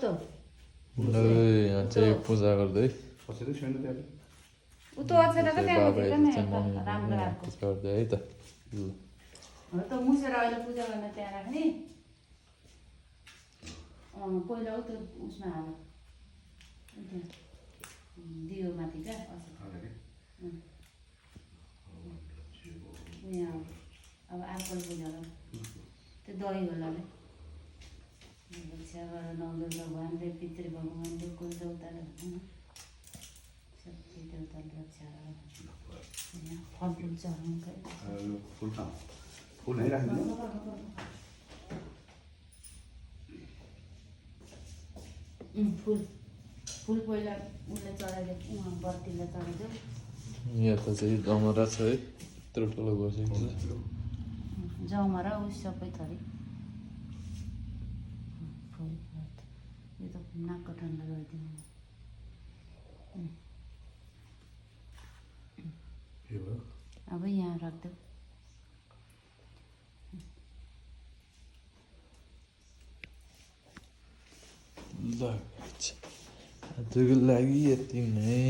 त यहाँ चाहिँ पूजा गर्दै उ त अक्षताको त्यहाँ बाबा देख्दैन चाहिँ मम्मी राम्रो आएको गर्दै है त हो त मुसेर अहिले पूजा गर्न त्यहाँ राख्ने पहिला उ त उसमा हाल्यो दियो माथि क्या यहाँ अब अर्को पूजा गर त्यो दही होला नि रक्षा गर नवदुर्गा भगवान्ले पितृ भगवान्ले कुल देउताले शक्ति देउताले रक्षा गर फलफुल चढाउनु फुल है राख्नु फुल पहिला उसले चढाइदियो बत्तीलाई चढाइदियो यहाँ त चाहिँ जमरा छ है यत्रो ठुलो बसेको छ जाउमा र उस सबै थरी फुल यो त नाकको ठन्डा गरिदिनु अब यहाँ राख्दै ल आजको लागि यति नै